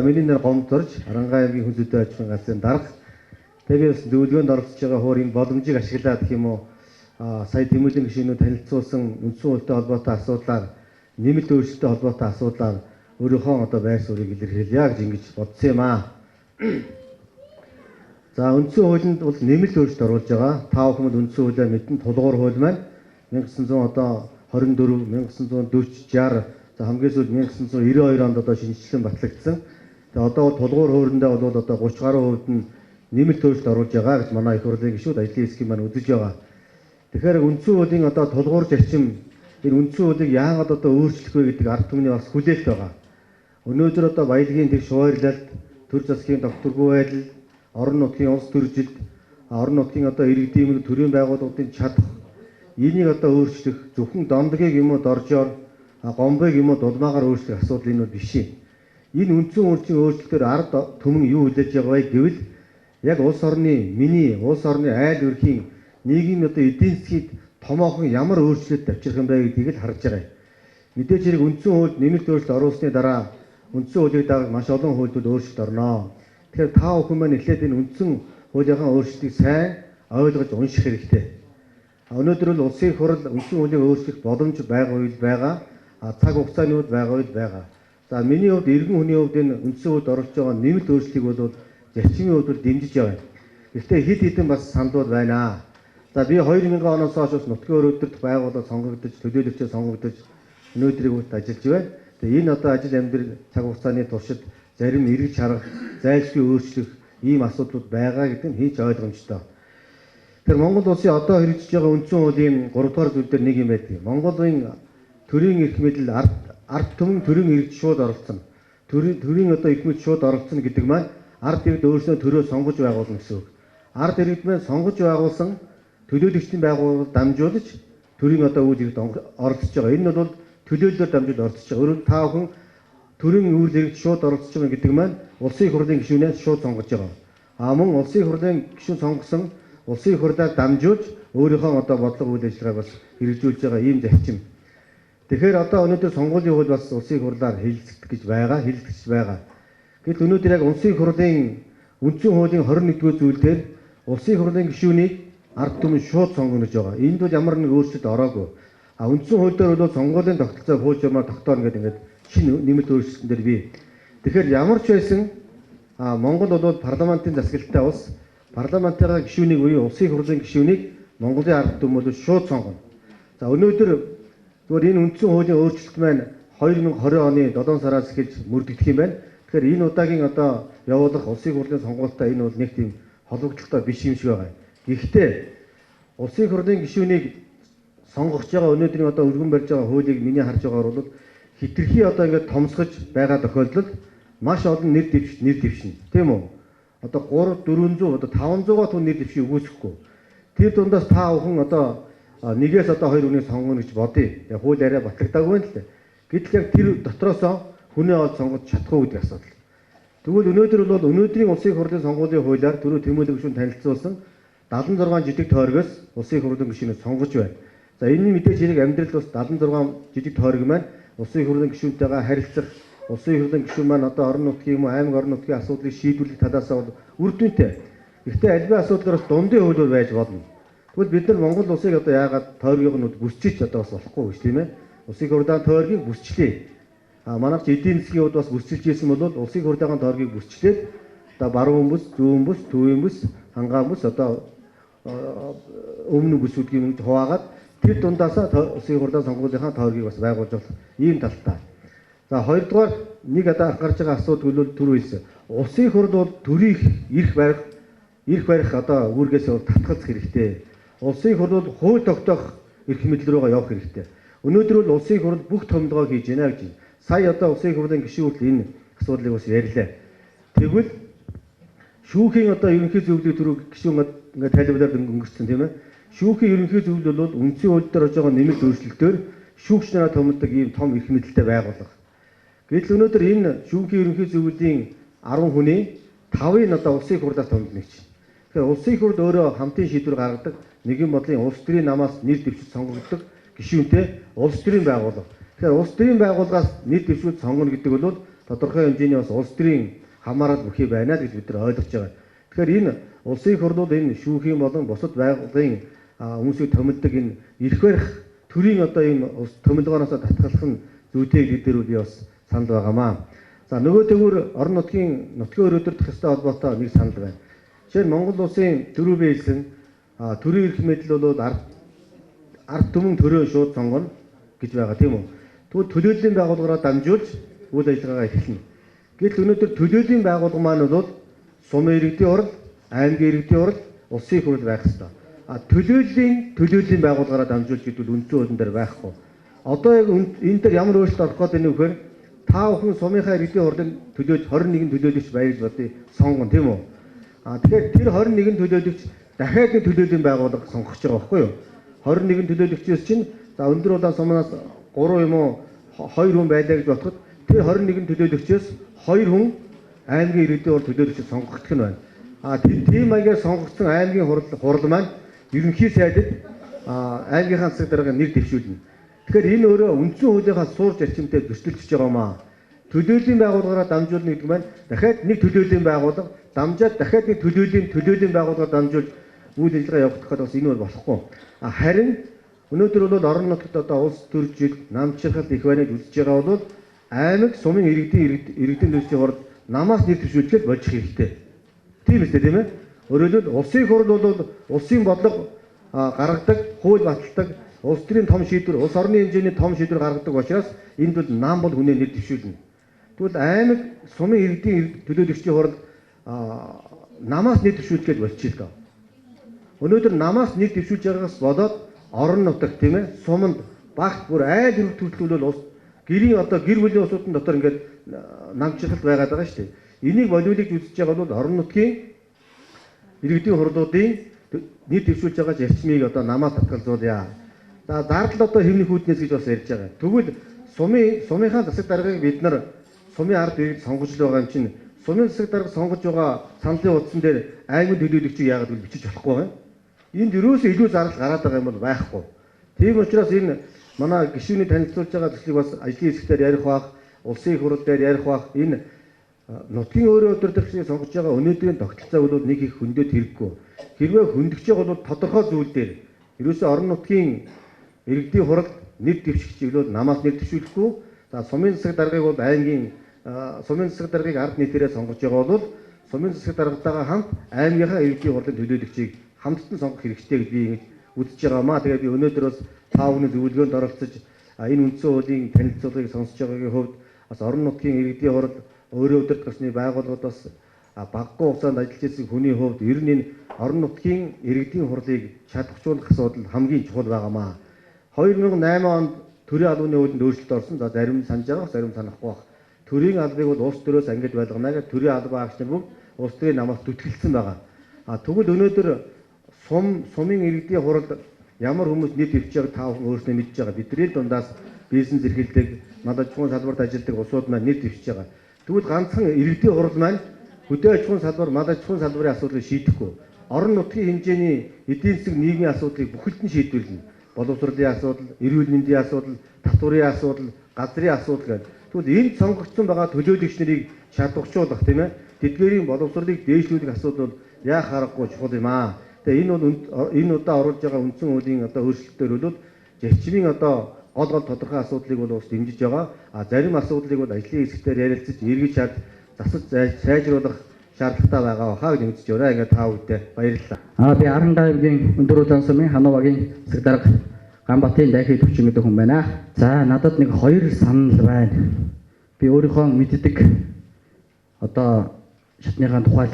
Миний нэр Гомдорж, Архангаигийн хүнсүдэ аж ахуйн газрын дарга. Тэгээд бас зөвлөгөөнд оролцож байгаа хуурийн боломжийг ашиглаад гэх юм уу сая тэмүүлэн гишүүнүүд танилцуулсан үндсэн хуультай холбоотой асуудлаар нэмэлт өөрчлөлттэй холбоотой асуудлаар өөрийнхөө одоо байр суурийг илэрхийлье гэж ингэж бодсон юм аа. За үндсэн хуулинд бол нэмэлт өөрчлөлт оруулж байгаа. Та бүхэн үндсэн хуулиа мэдэн тулгуур хууль маань 1924, 1940, 60 за хамгийн сүүлд 1992 онд одоо шинжилэн батлагдсан. Тэгээ одоо тулгуур хуулиндаа бол одоо 30 гаруй хувьд нь нэмэлт өөрчлөлт оруулж байгаа гэж манай их хурлын гишүүд ажлын хэсгийн маань үзэж байгаа. Тэгэхээр үндсэн хуулийн одоо тулгуур зарчим энэ үндсэн хуулийг яагаад одоо өөрчлөх вэ гэдэг ард түмний бас хүлээлт байгаа. Өнөөдөр одоо баялагын тэгш хуваарлалт, төр засгийн докторгүй байдал, орон нутгийн улс төржилт, орон нутгийн одоо иргэдийн мөрөд төрийн байгууллагуудын чадах энийг одоо өөрчлөх зөвхөн дондгийг юм уу доржоор гомбыг юм уу дулмаагаар өөрчлөх асуудал энэ бол биш юм. Энэ үндсэн хуулийн өөрчлөлтөөр ард түмэн юу хүлээж байгаа вэ гэвэл яг улс орны улс орны айл өрхийн нийгмийн одоо эдийн засгийг томоохон ямар өөрчлөлт авчрах юм бэ гэдгийг л харж байгаа. Мэдээж хэрэг үндсэн хуульд нэмэлт өөрчлөлт оруулсны дараа үндсэн хуулийг дагаж маш олон хуульдууд өөрчлөлт орно. Тэгэхээр та бүхэн маань эхлээд энэ үндсэн хуулийнхаа өөрчлөлтийг сайн ойлгож унших хэрэгтэй. Өнөөдөр бол улсын хурал үндсэн хуулийг өөрчлөх боломж байгаа. Цаг хугацааны үед байгаа. За миний хувьд иргэн хүний хувьд энэ үндсэн хуулиуд орж байгаа нэмэлт өөрчлөлтийг бол зарчмын хувьд бол дэмжиж байгаа. Гэхдээ хэд хэдэн бас сандууд байна. За би 2000 оноос хойш бас нутгийн өрөөдөрт байгууллага сонгогдож, төлөөлөгчөөр сонгогдож өнөөдрийг үт ажиллаж байна. Тэгээ энэ одоо ажил амьдрал цаг хугацааны туршид зарим эргэж харах, зайлшгүй өөрчлөх ийм асуудлууд байгаа гэдэг нь хийж ойлгомжтой. Тэгэхээр Монгол улсын одоо хэрэгжиж байгаа үндсэн хуулийн 3 дугаар зүйл дээр нэг юм байдаг. Монголын төрийн эрх мэдэл ард түмэн төрийн иргэд шууд оролцсон. Төрийн одоо эрх мэдэл шууд оролцсон гэдэг маань ард иргэд өөрсдөө төрөө сонгож байгуулна гэсэн үг. Ард иргэд маань сонгож байгуулсан төлөөлөгчдийн байгууллагыг дамжуулж төрийн одоо үйл хэрэгт оролцож байгаа. Энэ нь бол төлөөллөөр дамжуулж оролцож байгаа. Өөрөөр та бүхэн төрийн үйл хэрэгт шууд оролцож байгаа гэдэг маань улсын их хурлын гишүүнээс шууд сонгож байгаа. Мөн улсын их хурлын гишүүн сонгосон улсын их хурлаар дамжуулж өөрийнхөө одоо бодлого үйл ажиллагааг бас хэрэгжүүлж байгаа ийм зарчим. Тэгэхээр одоо өнөөдөр сонгуулийн хууль бас улсын их хурлаар хэлэлцэж байгаа. Гэвч өнөөдөр яг улсын их хурлын үндсэн хуулийн 21-р зүйлээр улсын их хурлын гишүүнийг ард түмэн шууд сонгоно гэж байгаа. Энд бол ямар нэг өөрчлөлт ороогүй. Үндсэн хууль дээр бол сонгуулийн тогтолцоог хууль журмаар тогтооно гэдэг ингээд шинэ нэмэлт өөрчлөлтөн дээр бий. Тэгэхээр ямар ч байсан Монгол бол парламентын засаглалтай улс. Парламентын гишүүнийг буюу улсын их хурлын гишүүнийг Монголын ард түмэн бол шууд сонгоно. За өнөөдөр зүгээр энэ үндсэн хуулийн өөрчлөлт маань 2020 оны 7 сараас эхэлж мөрдөгдөх юм байна. Тэгэхээр энэ удаагийн одоо явуулах улсын их хурлын сонгуультай энэ бол нэг тийм холбогдлолтой биш юм шиг байгаа. Гэхдээ улсын их хурлын гишүүнийг сонгож байгаа өнөөдрийн одоо өргөн барьж байгаа хуулийг миний харж байгаагаар бол хитрхи одоо ингээд томсгож байгаа тохиолдолд маш олон нэр дэвшин тийм үү? Одоо 300 400 одоо 500-аад хүн нэр дэвшин өгөөсөхгүй. Тэр дундаас та бүхэн одоо нэгээс одоо хоёр хүнийг сонгоно гэж бодъё. Яг хууль арай батлагдаагүй байна л дээ. Гэтэл яг тэр дотроосоо хүнээ олж сонгож чадахгүй гэдэг асуудал. Тэгвэл өнөөдөр бол өнөөдрийн улсын их хурлын сонгуулийн хуулиар түрүү тэмүүлэг гишүүн танилцуулсан 76 жижиг тойрогоос улсын их хурлын гишүүнээ сонгож байна. За энэ мэдээж хэрэг амьдралд бас 76 жижиг тойрог маань улсын их хурлын гишүүнтэйгээ харилцах, улсын их хурлын гишүүн маань одоо орон нутгийн юм уу аймаг орон нутгийн асуудлыг шийдвэрлэх талаас нь үр дүнтэй. Гэхдээ альбаа асуудлаар бас дундын хуулиуд байж болно. Тэгвэл бид нар Монгол улсыг одоо яагаад тойргийг нь бүсчиж одоо бас болохгүй гэж тийм ээ. Улсын их хурлын тойргийг бүсчлээ. Манайх ч эдийн засгийн хувьд бас бүсчилж ирсэн бол улсын их хурлын тойргийг бүсчлээд одоо баруун бүс, зүүн бүс, төвийн бүс, хангаан бүс одоо өмнө бүсүүдийн мөнгө хуваагаад тэр дундаасаа улсын их хурлын сонгуулийнхаа тойргийг бас байгуулж болох ийм талтай. За хоёрдугаар нэг одоо гарч байгаа асуудал бол түрүү хэлсэн. Улсын их хурл бол төрийн эрх барих одоо үүргээс татгалзах хэрэгтэй. Улсын их хурл бол хууль тогтоох эрх мэдэл рүүгээ явах хэрэгтэй. Өнөөдөр бол улсын их хурл бүх томилгоог хийж байна гэж. Сая одоо улсын их хурлын гишүүн энэ асуудлыг бас ярьлаа. Тэгвэл шүүхийн одоо ерөнхий зөвлөлийн түрүү гишүүн ингээд тайлбарлаад өнгөрсөн тийм ээ. Шүүхийн ерөнхий зөвлөл бол үндсэн хууль дээр орж байгаа нэмэлт өөрчлөлтөөр шүүгч нараа томилдог ийм том эрх мэдэлтэй байгууллага. Гэтэл өнөөдөр энэ шүүхийн ерөнхий зөвлөлийн 10 хүний 5-ыг нь одоо улсын их хурлаар томилно гэж. Тэгэхээр улсын их хурл өөрөө хамтын шийдвэр гаргадаг нэгэн бодлын улс төрийн намаас нэр дэвшиж сонгогддог гишүүнтэй улс төрийн байгууллага. Тэгэхээр улс төрийн байгууллагаас нэр дэвшүүлж сонгоно гэдэг бол тодорхой хэмжээний бас улс төрийн хамаарал бүхий байна гэж бид нар ойлгож байгаа. Тэгэхээр энэ улсын их хурлууд энэ шүүхийн болон бусад байгууллагын хүмүүсийг томилдог энэ эрх барих төрийн одоо энэ томилгооноос татгалах нь зүйтэй бид нар би бас санал байгаамаа. За нөгөө төгөр орон нутгийн нутгийн өрөөдөрдөх ёстой холбоотой нэг санал байна. Жишээ нь Монгол улсын төрийн хэлсэн төрийн эрх мэдэл бол ард түмэн төрөө шууд сонгоно гэж байгаа тийм үү. Тэгвэл төлөөллийн байгууллагаараа дамжуулж үйл ажиллагаагаа эхэлнэ. Гэтэл өнөөдөр төлөөллийн байгууллага маань бол сумын иргэдийн хурал, аймгийн иргэдийн хурал, улсын их хурал байх ёстой. Төлөөллийн байгууллагаараа дамжуулж гэдэг нь үндсэн хуулийн дээр байхгүй. Одоо яг энэ дээр ямар өөрчлөлт орох гээд байна вэ гэхээр та бүхэн сумынхаа иргэдийн хурлын төлөөж 21 төлөөлөгч баярж бодъё сонгоно тийм үү. Тэгэхээр тэр 21 төлөөлөгч дахиад нэг төлөөллийн байгууллага сонгох гэж байгаа байхгүй юу? 21 төлөөлөгчөөс чинь за өндөр улаан сумнаас 3 юм уу 2 хүн байлаа гэж бодоход тэр 21 төлөөлөгчөөс 2 хүн аймгийн иргэдийн хурал төлөөлөгчөд сонгогдох нь байна. Тийм маягаар сонгогдсон аймгийн хурал маань ерөнхий сайдад аймгийнхаа засаг даргын нэр дэвшүүлнэ. Тэгэхээр энэ өөрөө үндсэн хуулийнхаа суур зарчимтай зөрчилдөж байгаа маа. Төлөөллийн байгууллагаараа дамжуулна гэдэг маань дахиад нэг төлөөллийн байгууллага дамжаад дахиад нэг төлөөллийн байгууллагаар дамжуулж үйл ажиллагаа явуулах бас энэ бол болохгүй. Харин өнөөдөр бол орон нутгад одоо улс төржил намчирхал их байна гэж үзэж байгаа бол аймаг сумын иргэдийн төслийн хурал намаас нэр дэвшүүлж болж хэрэгтэй. Тийм үстэй тийм ээ. Өөрөөр хэлбэл улсын их хурал бол улсын бодлого гаргадаг, хууль баталдаг, улс төрийн том шийдвэр, улс орны хэмжээний том шийдвэр гаргадаг учраас энд бол нам бол хүнээ нэр дэвшүүлнэ. Тэгвэл аймаг сумын иргэдийн төлөөлөгчийн хурал намаас нэр дэвшүүлж гэж болчихлоо. Өнөөдөр намаас нэр дэвшүүлж байгаагаас болоод орон нутагт тийм ээ суманд багт бүр айл өрг төрөлтөл бол гэрийн одоо гэр бүлийн усуудын дотор ингээд намчилгалт байгаад байгаа шүү дээ. Энийг болиулж үзэж байгаа бол орон нутгийн иргэдийн хурлуудын нэр дэвшүүлж байгаа зарчмыг одоо намаас татгалзуулъя. За зардал одоо хэвнэх үүднээс гэж бас ярьж байгаа. Тэгвэл сумынхаа засаг даргыг бид нар сумын ард иргэд сонгож л байгаа юм чинь сумын засаг дарга сонгож байгаа саналын утсан дээр аймаг төлөөлөгчийг яагаад гэвэл бичиж болохгүй байна. Энд ерөөсөө илүү зардал гараад байгаа юм бол байхгүй. Тийм учраас энэ манай гишүүний танилцуулж байгаа төслийг бас ажлын хэсгээр ярих бах, улсын их хурал дээр ярих бах, энэ нутгийн өөрөө өдөртөгчийг сонгож байгаа өнөөдрийн тогтолцоо бол нэг их хөндөд хэрэггүй. Хэрвээ хөндөгч байгаа бол тодорхой зүйл дээр ерөөсөө орон нутгийн иргэдийн хурал нэр дэвшигчийг бол намаас нэр дэвшүүлэхгүй. За сумын засаг даргыг бол аймгийн сумын засаг даргыг ард нийтээрээ сонгож байгаа бол сумын засаг даргатайгаа хамт аймгийнхаа иргэдийн хурлын төлөөлөгчийг хамтдан сонгох хэрэгтэй гэж би ингэж үзэж байгаамаа. Тэгээд би өнөөдөр бас та бүхний зөвлөгөөнд оролцож энэ үндсэн хуулийн танилцуулгыг сонсож байгаагийн хувьд бас орон нутгийн иргэдийн хурал өөрөө өдөрт gasны байгууллагууд бас багагүй хугацаанд ажиллаж ирсэн хүний хувьд ер нь энэ орон нутгийн иргэдийн хурлыг чадваржуулах асуудал хамгийн чухал байгаамаа. 2008 онд төрийн албаны хуулинд өөрчлөлт орсон. За зарим санаж байгаа, зарим санахгүй баг. Төрийн албыг бол улс төрөөс ангид байлгана гэж төрийн албан агч нар бүгд улс төрийн намаас зүтгэлсэн байгаа. Тэгвэл өнөөдөр сумын иргэдийн хуралд ямар хүмүүс нийт дэвшиж байгааг та бүхэн өөрснөө мэдж байгаа. Бидний дундаас бизнес эрхэлдэг, мадажхуун салбарт ажилладаг улсууд маань нийт дэвшиж байгаа. Тэгвэл ганцхан иргэдийн хурал маань хөдөө аж ахуйн салбар, мадажхуун салбарын асуудлыг шийдэхгүй. Орон нутгийн хэмжээний эдийн засаг нийгмийн асуудлыг бүхэлд нь шийдвэрлэнэ. Боловсролын асуудал, эрүүл мэндийн асуудал, татварын асуудал, газрын асуудал гэдэг. Тэгвэл энд сонгогдсон байгаа төлөөлөгч нарыг чадваржуулах тийм ээ. Тэдгээрийн боловсролыг дээшлүүлэх асуудал бол яа харахгүй чухал юм аа. Тэгээ энэ удаа оруулж байгаа үндсэн хуулийн одоо өөрчлөлтөөр бол зарчмын одоо гол тодорхой асуудлыг бол ус дэмжиж байгаа. Зарим асуудлыг бол ажлын хэсгээр ярилцаж эргэж чад засаж сайжруулах шаардлагатай байгаа хаа гэж үзэж байна. Ингээд та бүхэнд баярлалаа. Би Архангаигийн Өндөр улаан сумын Ханувагийн засаг дарга Ганбатын дахид төвчин гэдэг хүн байна. За надад нэг 2 санал байна. Би өөрийнхөө мэддэг одоо шатныхаа тухай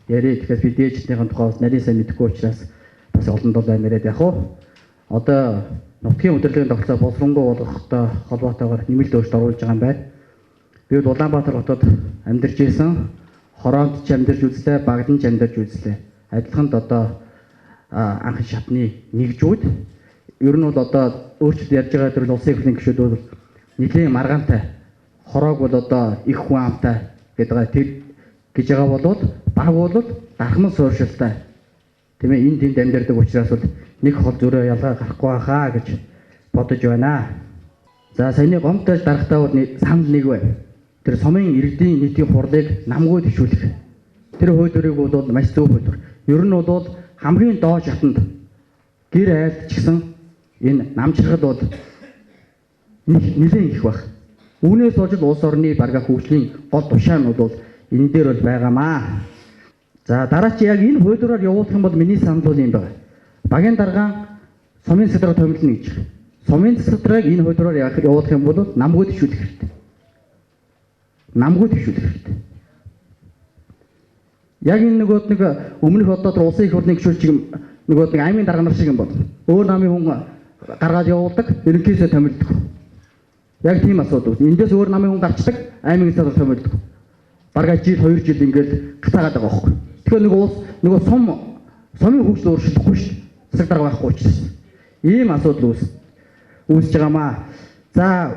яриа тэгэхээр би дээд шатныхаа тухай бас нарийн сайн мэдэхгүй учраас бас олон дол аймаараад яг уу. Одоо нутгийн удирдлагын тогтолцоо боловсронгуй болгохтой холбоотойгоор нэмэлт өөрчлөлт оруулж байгаа юм байна. Би бол Улаанбаатар хотод амьдарч ирсэн. Хороонд ч амьдарч үзлээ, Багдан ч амьдарч үзлээ. Адилханд одоо анх шатны нэгжүүд ер нь бол одоо өөрчлөлт ярьж байгаа төрөл улсын ихний гишүүд бол нэлийн маргаантай. Хороог бол одоо их хүн амтай гэдэг тэр гэж байгаа болоод баг бол дархман сууршилтай. Тийм ээ энэ тэнд амьдардаг учраас бол нэг хол зөрөө ялгаа гарахгүй хаа гэж бодож байна. За саяны гомтой дарахтаа бол санал нэг байна. тэр сумын иргэдийн нийтийн хурлыг намгүй төвшүүлэх. Тэр хуулийг бол маш зөв хууль. Ер нь бол хамгийн доод шатанд гэр айлт ч гэсэн энэ намжирхал бол нэлээд их баг. Үүнээс болж улс орны барга хөгжлийн гол тушаан бол энэ дээр бол байгаамаа. За дараа чи яг энэ хуулиураар явуулах юм бол миний санал бол юм байна. Багийн дарга сумын засаг дарга томилно гэж. Сумын засаг даргаыг энэ хуулиураар явуулах юм бол намгүй төвшүүлэх хэрэгтэй. Намгүй төвшүүлэх хэрэгтэй. Яг энэ нэг өмнөх одоо улсын их хурлын гишүүн чиг нэг аймгийн дарга нар шиг юм бол өөр намын хүн гаргаад явуулдаг, ерөнхийдөө томилдог. Яг тийм асуудал. Эндээс өөр намын хүн гарчдаг, аймгийн засаг томилдог. Бараг жил 2 жил ингээд гацаагаад байгаа байхгүй. Тэгэхээр нөгөө сумын хөгжил өөрчлөхгүй шүү дээ. Засаг дарга байхгүй учраас. Ийм асуудал үүсэж байгаамаа. За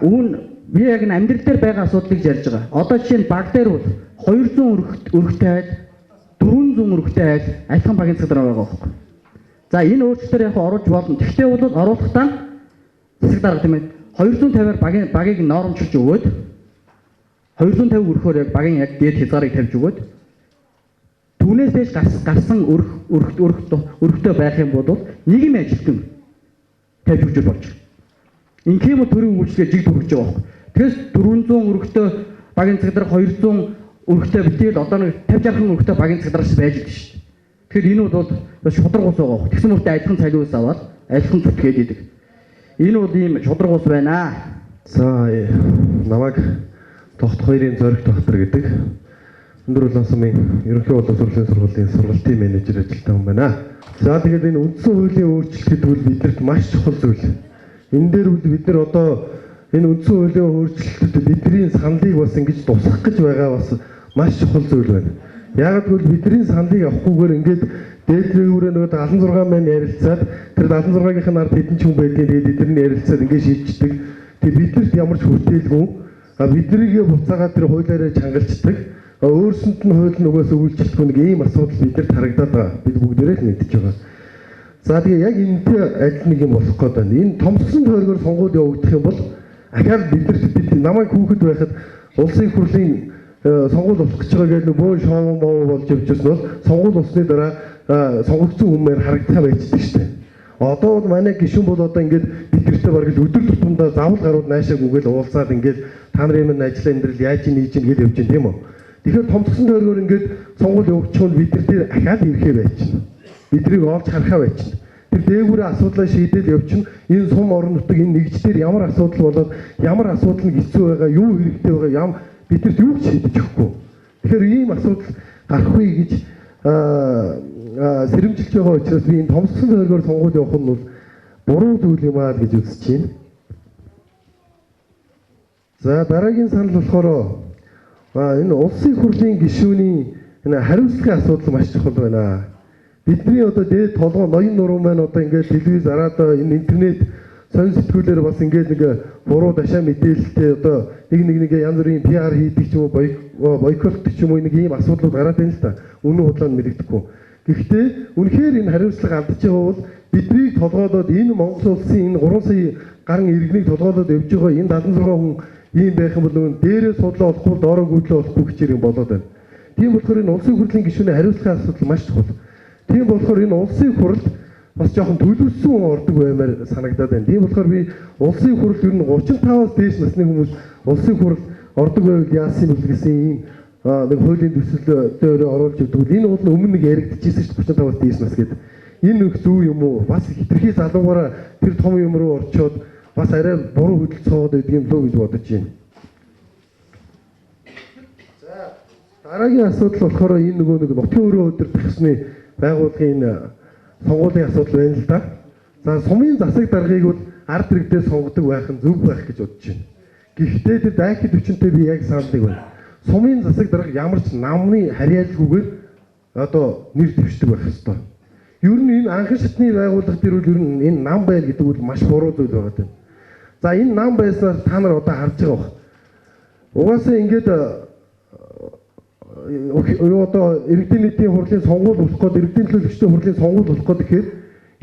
би яг н амьдрал дээр байгаа асуудлыг ярьж байгаа. Одоо жишээ нь баг дээр бол 200 өргөтэй айл, 400 өргөтэй айл альхан багийн засаг дарга байгаа байхгүй. За энэ өөрчлөлтөөр яг оруулж болно. Тэгвэл бол оруулахдаа засаг дарга тийм ээ 250-аар багийг норомчилж өгөөд 250 өрхөөр яг багийн яг дээд хязгаарыг тавьж өгөөд түүнээс дэш гарсан өрхтөө байх юм бол нийгмийн ажилтан тавьж өгч болж байна. Ингээм төрийн үйлчлэгээ жиг төрж байгаа байхгүй. Тэгээс 400 өрхтөө багийн засаг дарга 200 өрхтөө битэл одоо нэг 50-60 өрхтөө багийн засаг дарга байж байгаа шүү дээ. Тэгэхээр энэ бол шудраг ус байгаа байхгүй. Тэгсэн мөртөө адилхан цалиус аваад адилхан зүтгээд идэг. Энэ бол ийм шудраг ус байна. За намайг тогт 2-ын зориг доктор гэдэг Өндөр улаан сумын ерөнхий боловсролын сургуулийн сургалтын менежер ажилтан хүн байна. За тэгээд энэ үндсэн хуулийн өөрчлөлт гэдэг бол бидэрт маш чухал зүйл. Энэ дээр бол бид нар одоо энэ үндсэн хуулийн өөрчлөлтөд бидний саналыг бас ингэж тусгах гэж байгаа бас маш чухал зүйл байна. Яг гэвэл бидний саналыг авахгүйгээр ингээд дээдлэгүүрээ нөгөө 76 маань ярилцаад тэр 76-гийн ард хэдэн ч хүн байдгийг тэгээд эдгээр нь ярилцаад ингээд шийдчихдэг. Тэгээд биднэрт ямар ч хүртээлгүй биднийг буцаагаад тэр хуулиараа чангалцдаг. Өөрсөнд нь хууль нөгөөс үйлчлэхгүй нэг ийм асуудал бидэрт харагдаад байгаа. Бид бүгдээрээ л мэдчихэж байгаа. За тэгээ яг энэтэй адил нэг юм болох гээд байна. Энэ томсгсон тойргоор сонгуул явагдах юм бол ахаад бид намайг хүүхэд байхад улсын хурлын сонгуул болох гэж байгаа гэдэг бөөн шоу болж явж байсан бол сонгуул болсны дараа сонгогдсон хүмүүс харагдах байждаг шүү дээ. Одоо бол манай гишүүн бол одоо ингээд бидэртээ бараг л өдөр тутамдаа завл гарууд наашаа гүгэл уулзаад ингээд та нарын минь ажил амьдрал яаж ийж гэж явж байна тийм үү. Тэгэхээр томцсон тойргоор ингээд сонгуул явуучих нь бид нар дээр ахаад ирэхээ байчихна. Бидрийг олж харахаа байчихна. Тэр дээгүүрээ асуудлаа шийдэл явчихна. Энэ сум орон нутаг энэ нэгжлэр ямар асуудал болоод ямар асуудал нь хэцүү байгаа, юу хэрэгтэй байгаа, бидэрт юу шийдэж өгөхгүй. Тэгэхээр ийм асуудал гарахгүй гэж сэрэмжилж байгаа учраас би энэ томцсон тойргоор сонгуул явах нь бол буруу зүйл юм аа гэж үзэж байна. За дараагийн санал болохоор энэ улсын хурлын гишүүний энэ хариуцлагын асуудал маш чухал байна. Бидний одоо дээд толгой ноён нуруу маань одоо ингээд телевиз араад энэ интернет сонин сэтгүүлээр бас ингээд нэг буруу дашаа мэдээлэлтэй одоо нэг янз бүрийн PR хийдэг ч юм уу бойкоттдаг ч юм уу нэг ийм асуудлууд гараад байна л та. Үнэн худлаа нь мэдэгдэхгүй. Гэхдээ үнэхээр энэ хариуцлага алдаж байгаа бол биднийг толгоодод энэ Монгол улсын энэ 3 сая гаруй иргэнийг толгоодод явж байгаа энэ 76 хүн ийм байх юм бол нөгөө дээрээ судлаа болохгүй доороо гүйдлээ болохгүй гэж юм болоод байна. Тийм болохоор энэ улсын хурлын гишүүний хариуцлагын асуудал маш чухал. Тийм болохоор энэ улсын хурлд бас жоохон төлөвлөсөн ордог баймаар санагдаад байна. Тийм болохоор би улсын хурл ер нь 35-аас дээш насны хүмүүс улсын хурл ордог байвал яасан юм бэ гэсэн ийм нэг хуулийн төсөлөөр оруулж өгдөг. Энэ бол өмнө нэг яригдчихсэн шүү дээ 35-аас дээш нас гэдэг. Энэ нэг зөв юм уу? Бас хитрхи залуугаараа тэр том юм руу орчоод бас арай буруу хөдөлцөөгд байдаг юм лөө гэж бодож байна. За дараагийн асуудал болохоор энэ нөгөө нэг нутгийн өрөө өдөр тусны байгууллагын сонгуулийн асуудал байна л да. За сумын засаг даргаыг бол ард иргэдээ сонгодог байх нь зөв байх гэж бодож байна. Гэхдээ тэр дайхид хүчинтэй би яг саналдаг байна. Сумын засаг дарга ямар ч намны харьяалгүйгээр одоо нэр дэвшдэг байх ёстой. Ер нь энэ анхан шатны байгууллага дээр бол ер нь энэ нам байл гэдэг бол маш буруу зүйл байгаа юм. За энэ нам байснаар та нар одоо харж байгаа бох. Угаасаа ингээд одоо иргэдийн нийтийн хурлын сонгуул болох гээд иргэдийн төлөөлөгчдийн хурлын сонгуул болох гээд тэгэхээр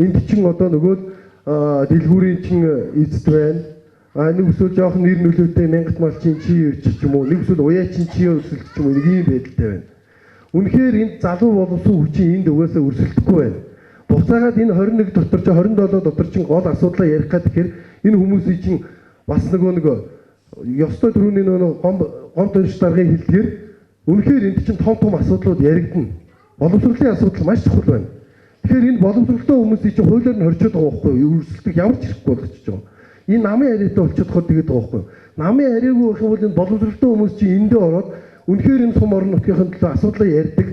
энд чинь одоо нөгөө дэлгүүрийн чин эзэд байна. нэг эсвэл жоохон нэр нөлөөтэй мянгат мал чинь чи ч юм уу, нэг эсвэл уяа чинь чи өрсөлдөх ч юм уу, нэг юм байдалтай байна. Үнэхээр энд залуу боловсон хүчин энд угаасаа өрсөлдөхгүй байна. Буцаагаад энэ 21 дотор ч 27 дотор ч гол асуудлаа ярих гэхээр энэ хүмүүсийн чинь бас нэг ёстой төрөний гомд унш даргыг хэлдгээр үнэхээр энд чинь том асуудлууд яригдана. Боловсролын асуудал маш чухал байна. Тэгэхээр энэ боловсролтой хүмүүсийн чинь хуулиар нь хорчод байгаа байхгүй юу? Өрсөлдөх ямар ч хэрэггүй болчихж байгаа. Энэ намын яриатай болчиход тэгээд байгаа байхгүй юу? Намын яриагүй байх юм бол энэ боловсролтой хүмүүс чинь эндээ ороод үнэхээр энэ сум орон нутгийн төлөө асуудлаа ярьдаг.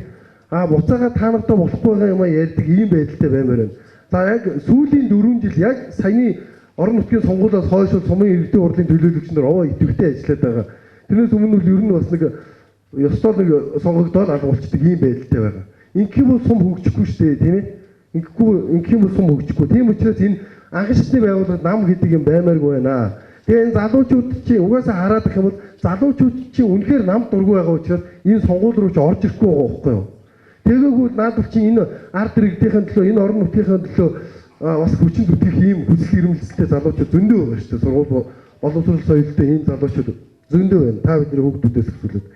Буцаага та нартай болохгүй байгаа юм ярьдаг ийм байдалтай баймаар байна. За яг сүүлийн 4 жил яг саяны орон нутгийн сонгуулиас хойш сумын иргэдийн хурлын төлөөлөгч нар овоо идэвхтэй ажиллаад байгаа. Тэрнээс өмнө нь ер нь бас нэг ёстой нэг сонгогдоод алга болчдөг ийм байдалтай байгаа. Ингэх бол сум хөгжихгүй шүү дээ, тийм ээ? Ингэх бол сум хөгжихгүй. Тийм учраас энэ анхшилтны байгууллагад нам гэдэг юм баймааргүй байна. Тэгээ энэ залуучууд чинь угаасаа хараад их юм бол залуучууд чинь үнэхээр нам дургүй байгаа учраас энэ сонгуул руу ч орж ирэхгүй байгаа байхгүй юу? Тэгээгүүл наадвал чинь энэ ард иргэдийн төлөө, энэ орон нутгийн төлөө бас хүчин зүтгэх ийм хүсэл эрмэлзэлтэй залуучууд зөндөө байгаа шүү дээ. Сургууль боловсрол соёлтой ийм залуучууд зөндөө байна. Та бидний хүүхдүүдээс эхлүүлээд.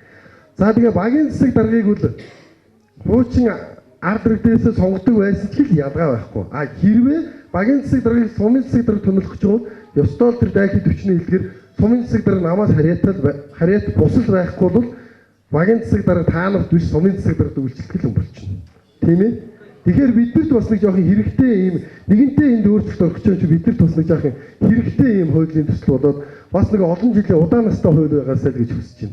За тэгээ багийн засаг даргыг бол хуучин ард иргэдээс сонгодог байсан ч их ялгаа байхгүй. Хэрвээ багийн засаг даргыг сумын засаг дарга томилох гэж бол ёстой л тэр дайхи төвчний хэлдгээр сумын засаг дарга намаас харьяат бусал байхгүй бол багийн засаг дарга таанах биш сумын засаг даргад үйлчлэх юм болчихно. Тийм ээ? Тэгэхээр биднэрт бас нэг жоохон хэрэгтэй ийм нэгэнтээ энд өөрчлөлт орох гэж биднэрт бас нэг жоохон хэрэгтэй ийм хуулийн төсөл болоод бас нэг олон жилийн удаан настай хууль байгаасаа л гэж хүсэж байна.